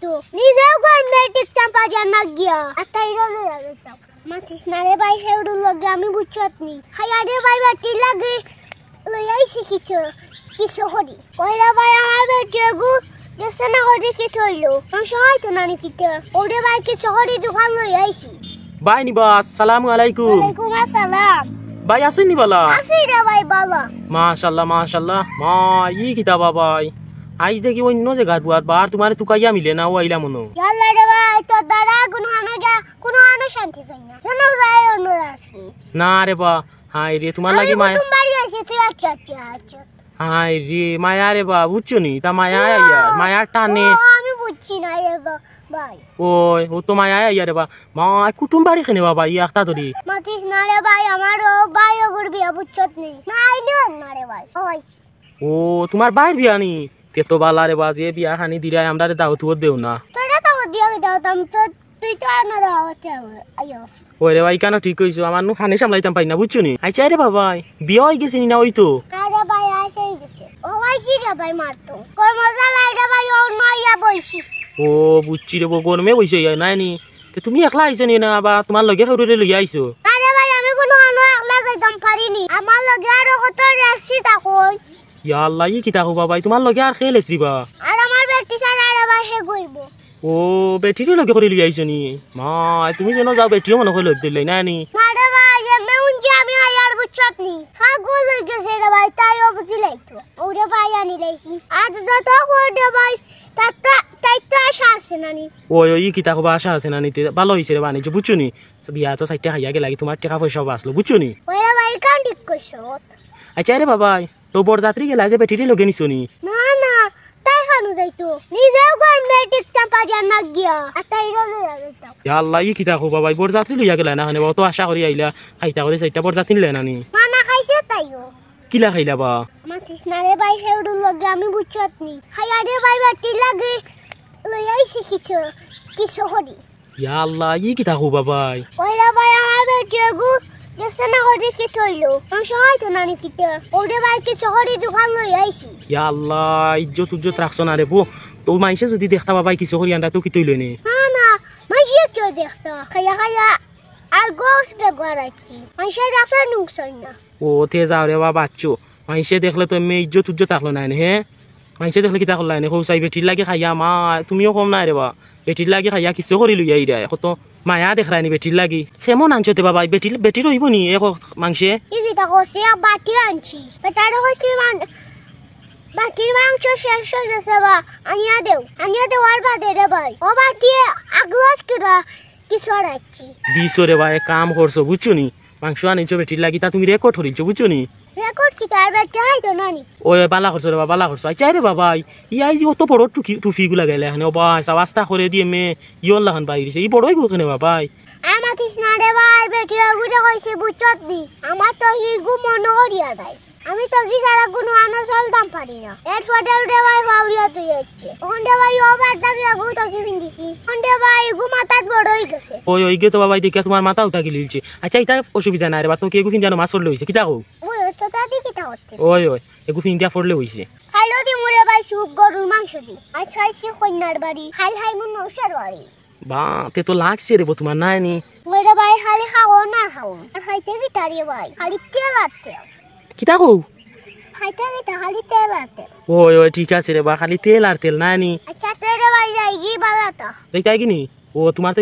যাইতো নিজেও গরমেটিক চাম্পা জানা গিয়া আতাইরা লইয়া যাইতাম মাতিস না রে ভাই হেউডুর লগে আমি বুঝছতনি খাইয়া দে ভাই বাটি লাগে লইয়াইছি কিছু কিছু হরি কইরা ভাই আমার বেটিগু দেশে না হরি কি থইলো আমি হয়তো না নিকিতে ওরে ভাই কিছু হরি দোকান লইয়াইছি ভাই নিবা আসসালামু আলাইকুম ওয়ালাইকুম আসসালাম ভাই আসেন নি বালা আসি রে ভাই বালা মাশাআল্লাহ মা ই কিতাবা ভাই আইজ দেখি অন্য জায়গা দুয়াত বার তোমার তুকাইয়া মিলে না ও আইলা মনো ইয়াল্লা রে ভাই তো দাদা কোনো আনো শান্তি পাই না জানো যাই অন্য আসবি না রে বা হাই রে তোমার লাগি মায়া তুমি বাড়ি আসি তুই আচ্ছা হাই রে মায়া রে বা বুঝছো নি তা মায়া আইয়া মায়া টানে আমি বুঝছি না রে ভাই ওই ও তো মায়া আইয়া রে বা মা কুটুম বাড়ি খেনে বাবা ই একটা ধরি মাতিস না রে ভাই আমারও ভাই ওগর বিয়া বুঝছত নি না আইলে না রে ভাই ওইছি ও তোমার বাইর বিয়া নি তে তো বালা রে বা যে বিয়া খানি দিরাই আমরা রে দাওয়াত দেও না তোরা তো দিয়া দাওতাম তো তুই তো না দাওয়াতে আইস ওই রে ভাই কেন ঠিক কইছো আমার নু খানি সামলাইতাম পাই না বুঝছো নি আইছা রে বাবা বিয়া হই গেছে নি না ওই তো আরে ভাই আসেই গেছে ও আইছি রে ভাই মারতো কোন মজা লাগে ভাই ও মাইয়া বইছি ও বুঝছি রে গরমে বইছে নাই নি তে তুমি একলা আইছো নি না বা তোমার লগে সরুরে লইয়া আইছো আরে ভাই আমি কোনো আনো একলা যাইতাম পারিনি আমার লগে আর কত রেসি তাকই ইয়া আল্লাহ ই কিতা কো বাবা তোমার লগে আর খেল এসরিবা আর আমার বেটি সারা আরে ভাই হে গইব ও বেটিরে লগে করে লইয়া আইছো নি মা তুমি যেন যাও বেটিও মনে কইলো দিলাই না নি আরে ভাই এমন উনজি আমি আয়ার বুঝছত নি হাগো লই গেছে রে ভাই তাইও বুঝিলাইতো ওরে ভাই আনি লাইছি আজ যত কোডে ভাই তাই তো আশা আছে নানি ওই ই কিতা কো আশা আছে না নিতে ভালো হইছে রে বানি বুঝছো নি বিয়া তো সাইটে খাইয়া গেলা তোমার টাকা পয়সা বাসলো বুঝছো নি ওরে ভাই কান ঠিক কইছো আচ্ছা রে বাবা তো বরযাত্রী গেলা যে বেটিরে লগে নিছো নি না তাই খানু যাইতো নিজেও গরমেটিক চাম্পা জানা গিয়া আতাইরা লইয়া যাইতাম ইয়া আল্লাহ ই কিতা কো বাবা বরযাত্রী লইয়া গেলা না হানে তো আশা করি আইলা খাইতা করে সাইটটা বরযাত্রী লইলা না নি না খাইছে তাইও কিলা খাইলা বা মাতিস না রে ভাই হেউডুর লগে আমি বুঝছত নি খাইয়া দে ভাই বাটি লাগে লইয়াইছি কিছু হরি ইয়া আল্লাহ ই কিতা কো বাবা ওইরা ভাই আমার বেটিগু দেশে না হরি কি থইলো আমি হয়তো না নিকিতে ওরে ভাই কিছু হরি দোকান লইয়াইছি ইয়া আল্লাহ ইজ্জত রাখছো না রে বো তো মাইসে যদি দেখতা বাবা কিছু করি আন্ডা তো কি তৈল নে না মাইয়া কেউ দেখতা খাইয়া আর গোস বেগরাচ্ছি মাইসে দেখে নুকসান না ও তে যাও রে বাবা বাচ্চো মাইসে দেখলে তো মে ইজ্জত থাকলো না হে মাইসে দেখলে কিতা করলা নে কৌসাই বেটির লাগে খাইয়া মা তুমিও কম নাই রে বা বেটির লাগে খাইয়া কিছু করি লইয়া রে কত মায়া দেখরানি বেটির লাগি কেমন আনছতে বাবা বেটি রইব নি এক মাংসে ইগিটা কইছে বাটি আনছি বেটারে কইছি বাটির মাংস শেষ হয়ে গেছে বা আনিয়া দেও আর বাদে রে ভাই ও বাটি আগলাস কিরা কিছু রাখছি দিছো রে ভাই কাম করছো বুঝছো নি মাংস আনিছো বেটির লাগি তা তুমি রেকর্ড হরিছো বুঝছো নি রেকর্ড কি তার বেটা আইতো নানি ওই বালা করছো রে বালা করছো আচ্ছা রে বাবা ইয়াই যে অত বড় টুফি গুলা গেলে এখানে বা সাবাস্তা করে দিয়ে মে ইয়ল লাগান বাইরিছে ই বড়ই গুখনে বাবা আমাতিস না রে ভাই বেটি গুড়ে কইছে বুঝছত দি আমার তো হিগু মন করিয়া দাইস আমি তো কি সারা কোনো আনো চলতাম পারি না এর ফটো রে ভাই ফাউরিয়া তুই যাচ্ছে ওন্ডে ভাই ওভার দাগি আগু তো কি ভিন্দিছি ওন্ডে ভাই গু মাথাত বড় হই গেছে ওই গে তো বাবা দেখি তোমার মাথা উঠা গিলছে আচ্ছা এটা অসুবিধা নাই রে বা তো কি এগুফিন জানো মাছ পড়লে হইছে কিতা কও ওই তো তাদি কিটা হচ্ছে ওই এগুফিন দিয়া পড়লে হইছে খাইলো দি মুরে ভাই সুপ গরুর মাংস দি আজ খাইছি কন্যার বাড়ি খাই মুন নৌশার বাড়ি বা তে তো লাগছে রে তোমার নাই নি ওরে ভাই খালি খাও না খাও আর খাইতে কি তারি ভাই খালি তেল আতে কিতা কও খাইতে কি খালি তেল আতে ওই ঠিক আছে রে বা খালি তেল আর তেল নাই নি আচ্ছা তেরে ভাই যাই কি বালাতা যাইতাই কি নি ও তোমার তো